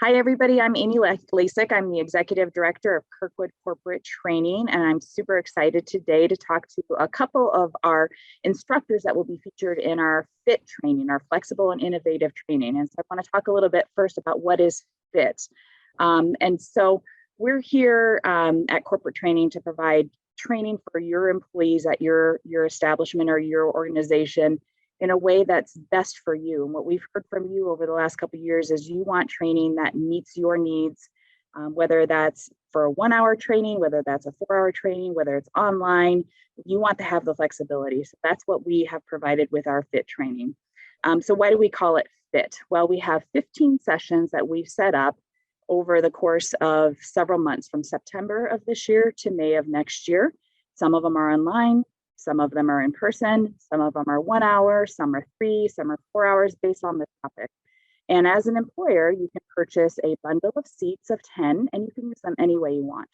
Hi, everybody. I'm Amy Lasik. I'm the Executive Director of Kirkwood Corporate Training, and I'm super excited today to talk to a couple of our instructors that will be featured in our FIT training, our flexible and innovative training. And so I want to talk a little bit first about what is FIT. And so we're here at Corporate Training to provide training for your employees at your establishment or your organization in a way that's best for you. And what we've heard from you over the last couple of years is you want training that meets your needs, whether that's for a 1 hour training, whether that's a 4 hour training, whether it's online, you want to have the flexibility. So that's what we have provided with our FIT training. So why do we call it FIT? Well, we have 15 sessions that we've set up over the course of several months, from September of this year to May of next year. Some of them are online. Some of them are in person, some of them are 1 hour, some are 3, some are 4 hours based on the topic. And as an employer, you can purchase a bundle of seats of 10 and you can use them any way you want.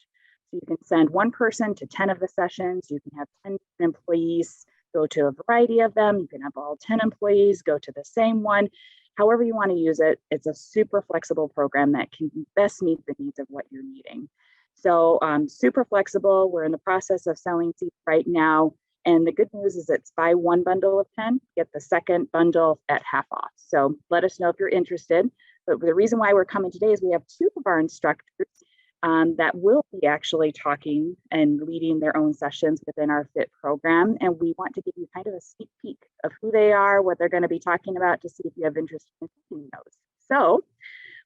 So you can send one person to 10 of the sessions. You can have 10 employees go to a variety of them. You can have all 10 employees go to the same one. However you want to use it, it's a super flexible program that can best meet the needs of what you're needing. So super flexible. We're in the process of selling seats right now. And the good news is it's buy one bundle of 10, get the second bundle at half off. So let us know if you're interested. But the reason why we're coming today is we have two of our instructors that will be actually talking and leading their own sessions within our FIT program. And we want to give you kind of a sneak peek of who they are, what they're going to be talking about, to see if you have interest in taking those. So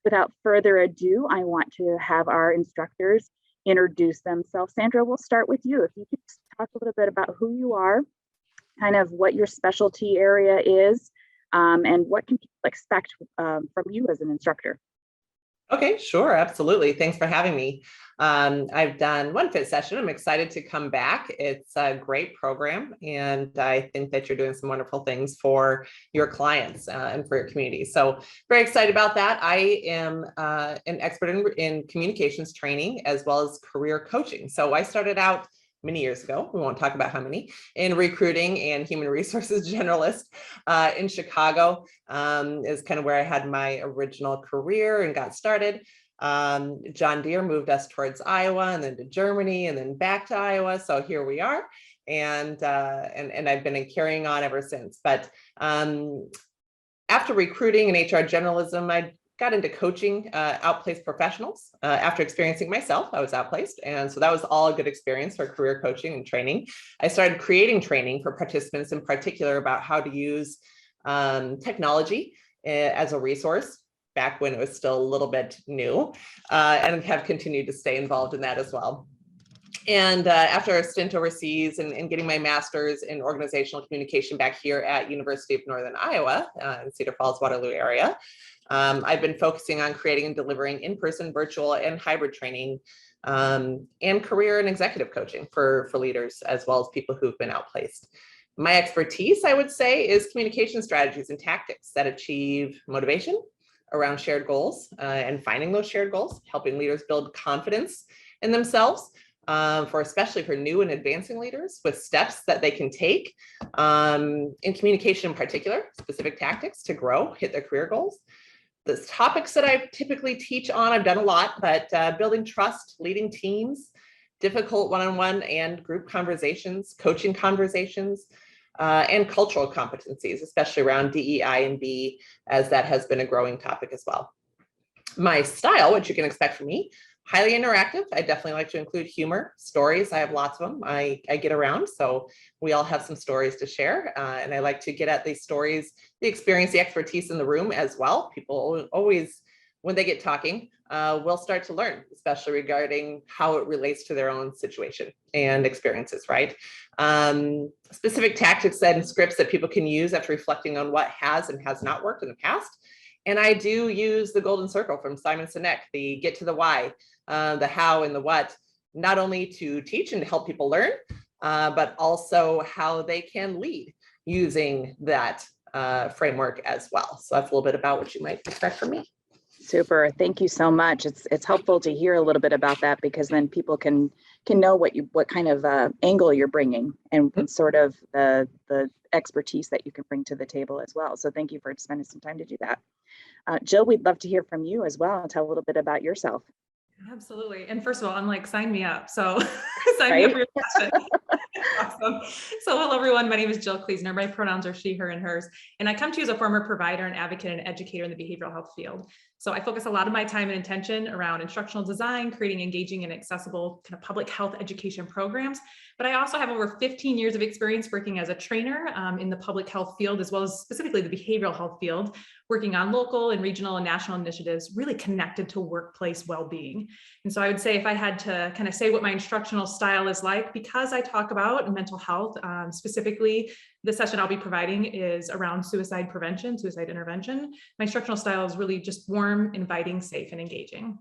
without further ado, I want to have our instructors introduce themselves. Sandra, we'll start with you. If you could talk a little bit about who you are, kind of what your specialty area is, and what can people expect from you as an instructor. Okay, sure, absolutely. Thanks for having me. I've done one FIT session. I'm excited to come back. It's a great program, and I think that you're doing some wonderful things for your clients and for your community. So very excited about that. I am an expert in communications training as well as career coaching. So I started out many years ago, we won't talk about how many, in recruiting and human resources generalist in Chicago is kind of where I had my original career and got started. John Deere moved us towards Iowa and then to Germany and then back to Iowa. So here we are. And I've been carrying on ever since. But after recruiting and HR generalism, I got into coaching outplaced professionals. After experiencing myself, I was outplaced. And so that was all a good experience for career coaching and training. I started creating training for participants in particular about how to use technology as a resource back when it was still a little bit new, and have continued to stay involved in that as well. And after a stint overseas and getting my master's in organizational communication back here at University of Northern Iowa in Cedar Falls, Waterloo area, I've been focusing on creating and delivering in-person, virtual, and hybrid training and career and executive coaching for leaders, as well as people who've been outplaced. My expertise, I would say, is communication strategies and tactics that achieve motivation around shared goals and finding those shared goals, helping leaders build confidence in themselves, especially for new and advancing leaders, with steps that they can take in communication in particular, specific tactics to grow, hit their career goals. The topics that I typically teach on, I've done a lot, but building trust, leading teams, difficult one-on-one and group conversations, coaching conversations, and cultural competencies, especially around DEI and B, as that has been a growing topic as well. My style, which you can expect from me, highly interactive. I definitely like to include humor, stories. I have lots of them. I get around, so we all have some stories to share. And I like to get at these stories, the experience, the expertise in the room as well. People always, when they get talking, will start to learn, especially regarding how it relates to their own situation and experiences, right? Specific tactics and scripts that people can use after reflecting on what has and has not worked in the past. And I do use the golden circle from Simon Sinek, the get to the why, the how and the what, not only to teach and to help people learn, but also how they can lead using that framework as well. So that's a little bit about what you might expect from me. Super. Thank you so much. It's helpful to hear a little bit about that, because then people can know what kind of angle you're bringing and sort of the expertise that you can bring to the table as well. So thank you for spending some time to do that. Jill, we'd love to hear from you as well and tell a little bit about yourself. Absolutely. And first of all, I'm like, sign me up. So sign me up for your session. Awesome. So hello, everyone. My name is Jill Kluesner. My pronouns are she, her, and hers. And I come to you as a former provider and advocate and educator in the behavioral health field. So I focus a lot of my time and intention around instructional design, creating engaging and accessible kind of public health education programs. But I also have over 15 years of experience working as a trainer in the public health field, as well as specifically the behavioral health field, working on local and regional and national initiatives really connected to workplace well-being. And so I would say if I had to kind of say what my instructional style is like, because I talk about mental health, specifically, the session I'll be providing is around suicide prevention, suicide intervention. My instructional style is really just warm, inviting, safe, and engaging.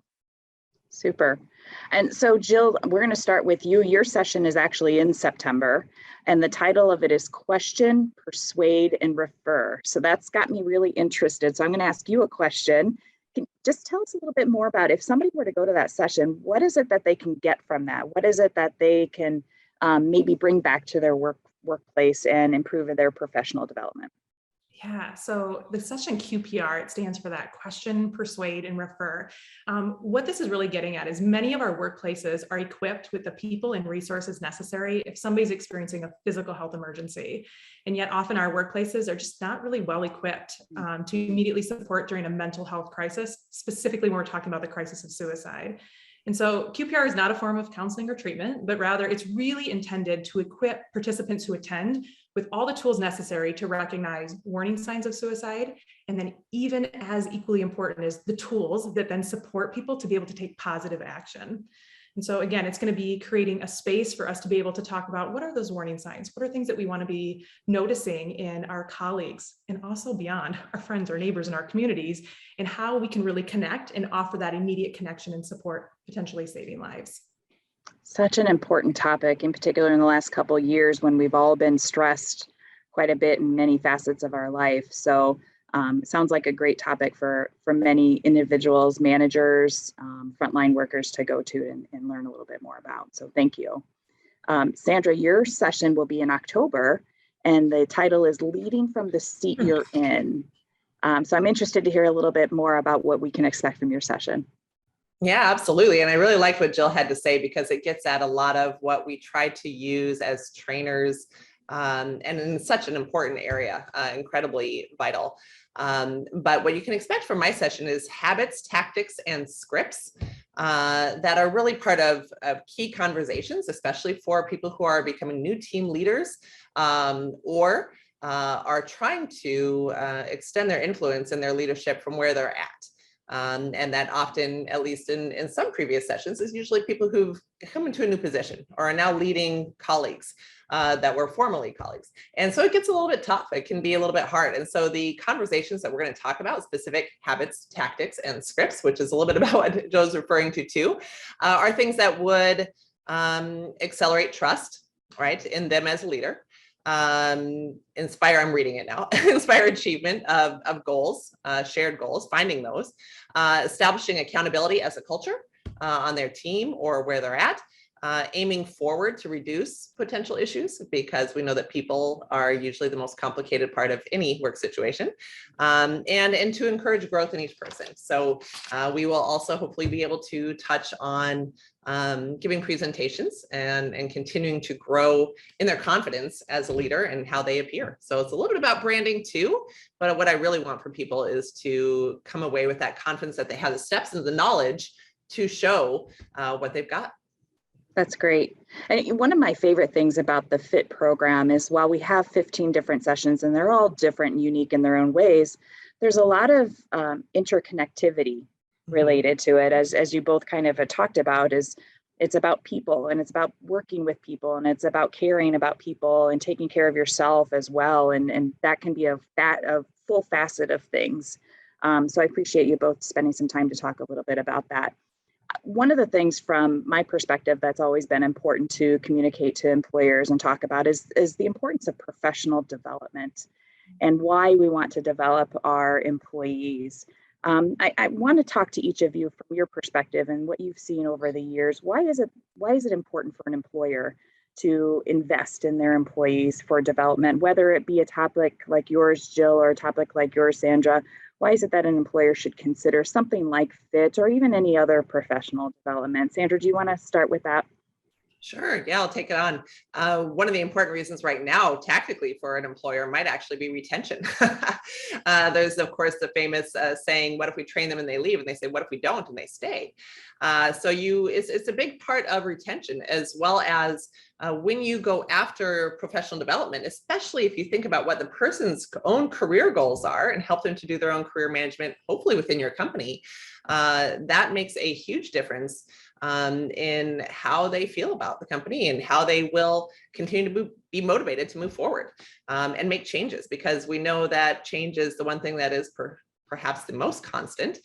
Super. And so Jill, we're going to start with you. Your session is actually in September, and the title of it is Question, Persuade, and Refer. So that's got me really interested. So I'm going to ask you a question. Can just tell us a little bit more about if somebody were to go to that session, what is it that they can get from that? What is it that they can maybe bring back to their workplace and improve their professional development? Yeah, so the session QPR, it stands for that question, persuade, and refer. What this is really getting at is many of our workplaces are equipped with the people and resources necessary if somebody's experiencing a physical health emergency. And yet often our workplaces are just not really well equipped to immediately support during a mental health crisis, specifically when we're talking about the crisis of suicide. And so QPR is not a form of counseling or treatment, but rather it's really intended to equip participants who attend with all the tools necessary to recognize warning signs of suicide. And then even as equally important is the tools that then support people to be able to take positive action. And so again, it's going to be creating a space for us to be able to talk about what are those warning signs? What are things that we want to be noticing in our colleagues and also beyond our friends, our neighbors, and our communities, and how we can really connect and offer that immediate connection and support, potentially saving lives. Such an important topic, in particular in the last couple of years when we've all been stressed quite a bit in many facets of our life. So it sounds like a great topic for many individuals, managers, frontline workers to go to and learn a little bit more about. So thank you. Sandra, your session will be in October, and the title is Leading from the Seat You're In. So I'm interested to hear a little bit more about what we can expect from your session. Yeah, absolutely. And I really liked what Jill had to say because it gets at a lot of what we try to use as trainers and in such an important area, incredibly vital. But what you can expect from my session is habits, tactics, and scripts that are really part of key conversations, especially for people who are becoming new team leaders or are trying to extend their influence and their leadership from where they're at. And that often, at least in some previous sessions, is usually people who've come into a new position or are now leading colleagues that were formerly colleagues. And so it gets a little bit tough. It can be a little bit hard. And so the conversations that we're going to talk about, specific habits, tactics, and scripts, which is a little bit about what Joe's referring to too, are things that would accelerate trust, right, in them as a leader. Inspire, I'm reading it now, inspire achievement of goals, shared goals, finding those, establishing accountability as a culture on their team or where they're at, aiming forward to reduce potential issues because we know that people are usually the most complicated part of any work situation, and to encourage growth in each person. So we will also hopefully be able to touch on giving presentations and continuing to grow in their confidence as a leader and how they appear. So it's a little bit about branding too, but what I really want for people is to come away with that confidence that they have the steps and the knowledge to show what they've got. That's great. And one of my favorite things about the FIT program is while we have 15 different sessions and they're all different and unique in their own ways, there's a lot of interconnectivity related to it, as you both kind of talked about, is it's about people and it's about working with people and it's about caring about people and taking care of yourself as well. And that can be a full facet of things. So I appreciate you both spending some time to talk a little bit about that. One of the things from my perspective that's always been important to communicate to employers and talk about is the importance of professional development and why we want to develop our employees. I want to talk to each of you from your perspective and what you've seen over the years. Why is it important for an employer to invest in their employees for development, whether it be a topic like yours, Jill, or a topic like yours, Sandra? Why is it that an employer should consider something like FIT or even any other professional development? Sandra, do you want to start with that? Sure. Yeah, I'll take it on. One of the important reasons right now, tactically, for an employer might actually be retention. There's, of course, the famous saying, what if we train them and they leave? And they say, what if we don't and they stay? It's a big part of retention, as well as when you go after professional development, especially if you think about what the person's own career goals are and help them to do their own career management, hopefully within your company, that makes a huge difference in how they feel about the company and how they will continue to be motivated to move forward and make changes, because we know that change is the one thing that is perhaps the most constant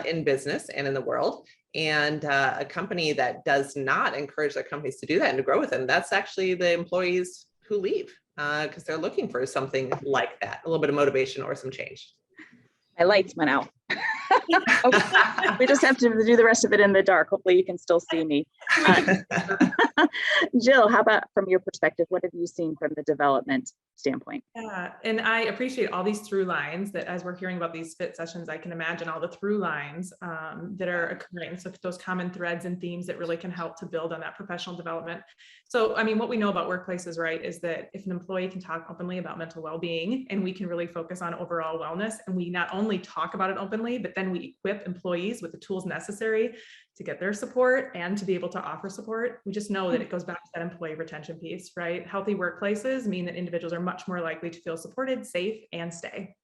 in business and in the world. And a company that does not encourage their companies to do that and to grow with them, that's actually the employees who leave because they're looking for something like that, a little bit of motivation or some change. My lights went out. We just have to do the rest of it in the dark. Hopefully you can still see me. Jill, how about from your perspective, what have you seen from the development standpoint? Yeah, and I appreciate all these through lines that as we're hearing about these FIT sessions, I can imagine all the through lines that are occurring. So those common threads and themes that really can help to build on that professional development. So, I mean, what we know about workplaces, right, is that if an employee can talk openly about mental well-being and we can really focus on overall wellness, and we not only talk about it openly, but then we equip employees with the tools necessary to get their support and to be able to offer support. We just know that it goes back to that employee retention piece, right? Healthy workplaces mean that individuals are much more likely to feel supported, safe, and stay.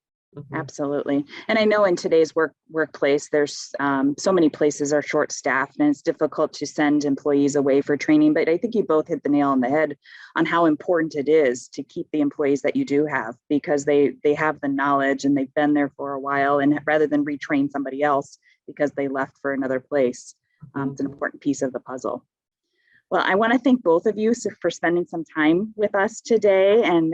Absolutely. And I know in today's workplace, there's so many places are short staffed and it's difficult to send employees away for training. But I think you both hit the nail on the head on how important it is to keep the employees that you do have, because they have the knowledge and they've been there for a while, and rather than retrain somebody else because they left for another place, it's an important piece of the puzzle. Well, I want to thank both of you for spending some time with us today and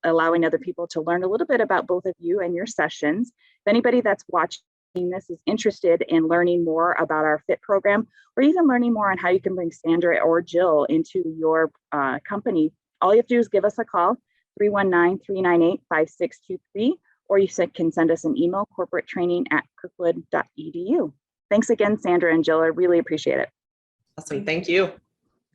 allowing other people to learn a little bit about both of you and your sessions. If anybody that's watching this is interested in learning more about our FIT program, or even learning more on how you can bring Sandra or Jill into your company, all you have to do is give us a call, 319-398-5623, or you can send us an email, corporatetraining@kirkwood.edu. Thanks again, Sandra and Jill. I really appreciate it. Awesome. Thank you.